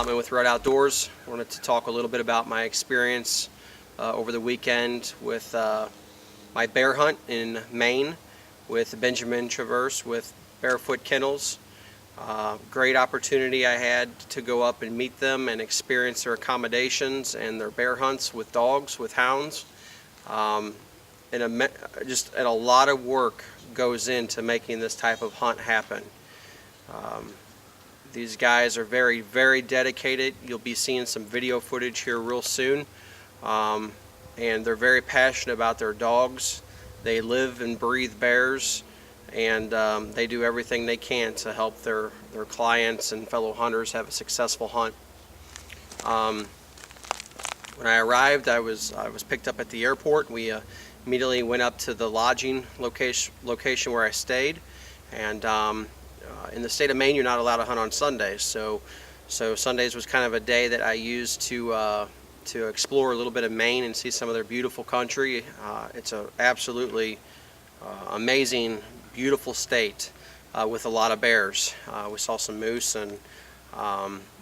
Altman with Hunt-Rutoutdoors. I wanted to talk a little bit about my experience over the weekend with my bear hunt in Maine with Benjamin Traverse with Barefoot Kennels. Great opportunity I had to go up and meet them and experience their accommodations and their bear hunts with dogs, with hounds. Just a lot of work goes into making this type of hunt happen. These guys are very, very dedicated. You'll be seeing some video footage here real soon. And they're very passionate about their dogs. They live and breathe bears, and they do everything they can to help their clients and fellow hunters have a successful hunt. When I arrived, I was picked up at the airport. We immediately went up to the lodging location where I stayed, and in the state of Maine, you're not allowed to hunt on Sundays. So Sundays was kind of a day that I used to explore a little bit of Maine and see some of their beautiful country. It's an absolutely amazing, beautiful state with a lot of bears. We saw some moose and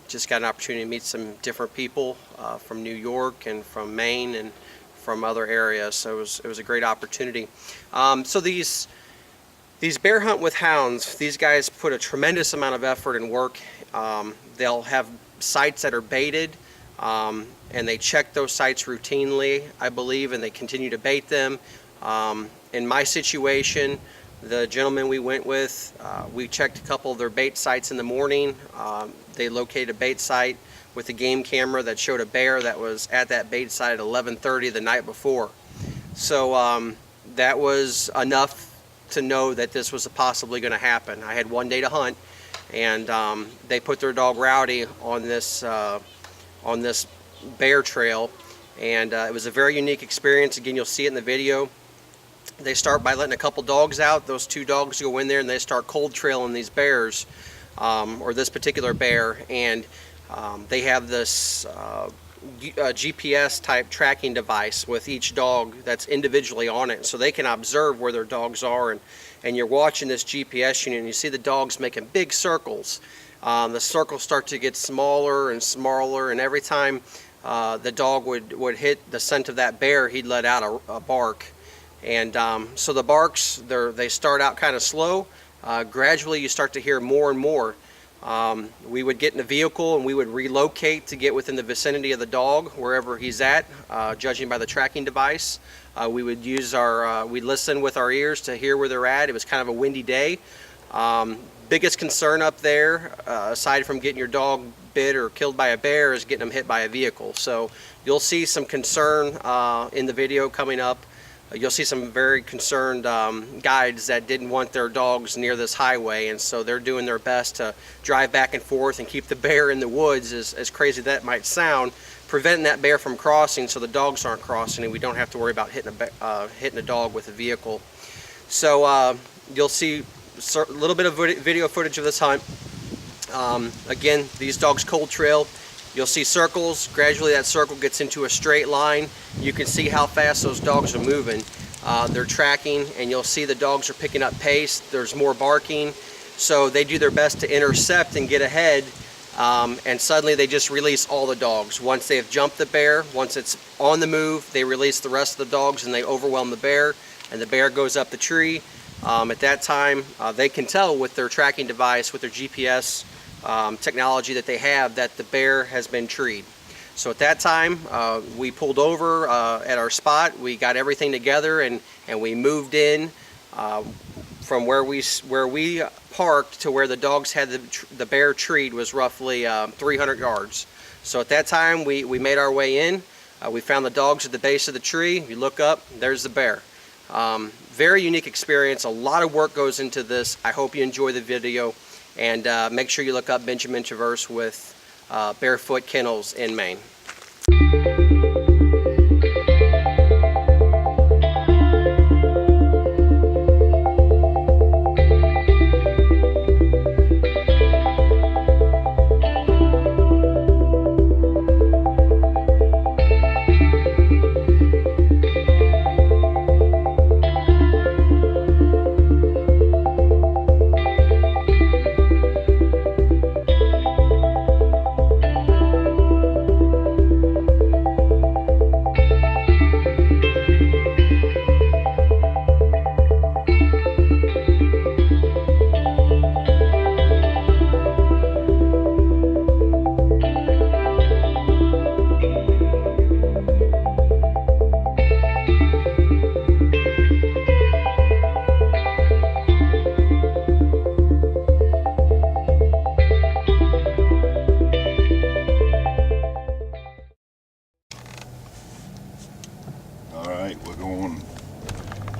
just got an opportunity to meet some different people from New York and from Maine and from other areas. So it was a great opportunity. So these bear hunt with hounds, these guys put a tremendous amount of effort and work. They'll have sites that are baited, and they check those sites routinely, I believe, and they continue to bait them. In my situation, the gentleman we went with, we checked a couple of their bait sites in the morning. They located a bait site with a game camera that showed a bear that was at that bait site at 11:30 the night before. So that was enough to know that this was possibly going to happen. I had one day to hunt, and they put their dog Rowdy on this bear trail, and it was a very unique experience. Again, you'll see it in the video. They start by letting a couple dogs out. Those two dogs go in there and they start cold trailing these bears, or this particular bear, and they have this GPS type tracking device with each dog that's individually on it, so they can observe where their dogs are, and you're watching this GPS unit and you see the dogs making big circles. The circles start to get smaller and smaller, and every time the dog would hit the scent of that bear, he'd let out a bark. And so the barks, they start out kind of slow. Gradually you start to hear more and more. We would get in a vehicle and we would relocate to get within the vicinity of the dog, wherever he's at, judging by the tracking device. We would use we'd listen with our ears to hear where they're at. It was kind of a windy day. Biggest concern up there, aside from getting your dog bit or killed by a bear, is getting them hit by a vehicle. So you'll see some concern in the video coming up. You'll see some very concerned guides that didn't want their dogs near this highway, and so they're doing their best to drive back and forth and keep the bear in the woods, as crazy that might sound, preventing that bear from crossing so the dogs aren't crossing and we don't have to worry about hitting a dog with a vehicle. So you'll see a little bit of video footage of this hunt. Again, these dogs cold trail. You'll see circles. Gradually that circle gets into a straight line. You can see how fast those dogs are moving. They're tracking, and you'll see the dogs are picking up pace. There's more barking. So they do their best to intercept and get ahead, and suddenly they just release all the dogs. Once they have jumped the bear, once it's on the move, they release the rest of the dogs and they overwhelm the bear, and the bear goes up the tree. At that time, they can tell with their tracking device, with their GPS technology that they have, that the bear has been treed. So at that time, we pulled over at our spot. We got everything together, and we moved in from where we parked to where the dogs had the bear treed was roughly 300 yards. So at that time, we made our way in. We found the dogs at the base of the tree. You look up, there's the bear. Very unique experience. A lot of work goes into this. I hope you enjoy the video. And make sure you look up Benjamin Traverse with Barefoot Kennels in Maine.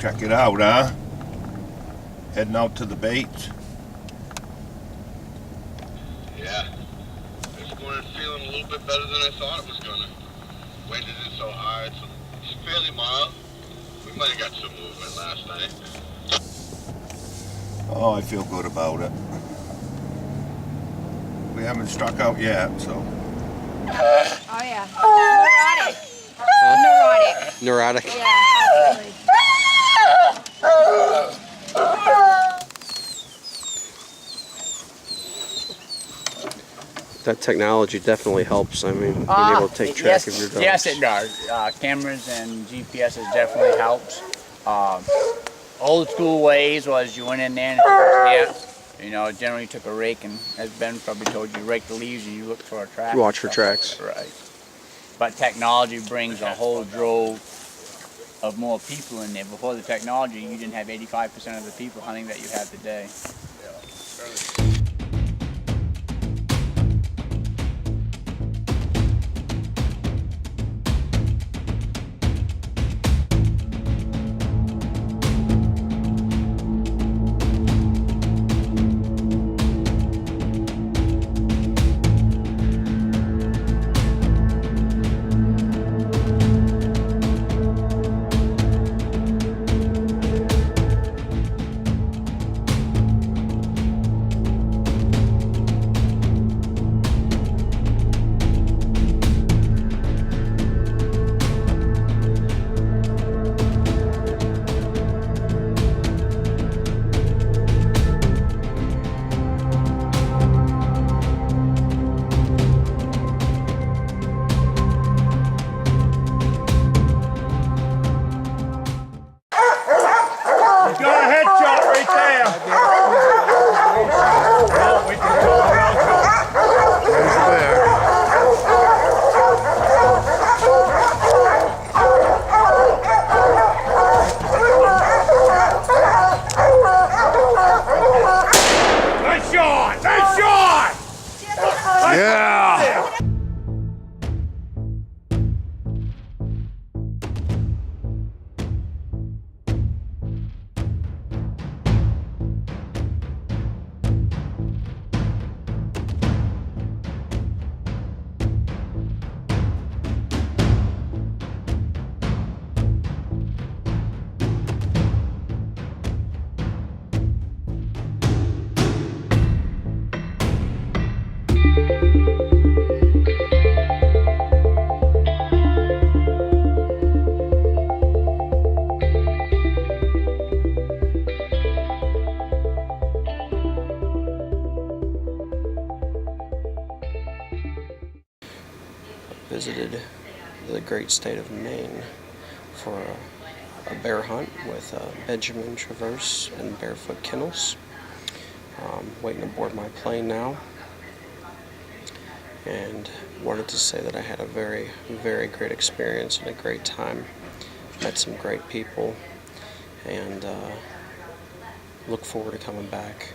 Check it out, huh? Heading out to the baits. Yeah. It's going feeling a little bit better than I thought it was gonna. Wind isn't so high, it's fairly mild. We might have got some movement last night. Oh, I feel good about it. We haven't struck out yet, so. Oh yeah. Neurotic. Neurotic. Neurotic. Yeah, absolutely. That technology definitely helps. I mean, being able to take track of your dogs. Yes, it does. Cameras and GPS definitely helps. Old school ways was you went in there and generally took a rake, and as Ben probably told you, rake the leaves and you look for a track. Watch for tracks. Right. But technology brings a whole drove of more people in there. Before the technology, you didn't have 85% of the people hunting that you have today. Got a headshot right there. Nice shot! Nice shot! Yeah! Visited the great state of Maine for a bear hunt with Benjamin Traverse and Barefoot Kennels. Waiting aboard my plane now, and wanted to say that I had a very, very great experience and a great time. Met some great people, and look forward to coming back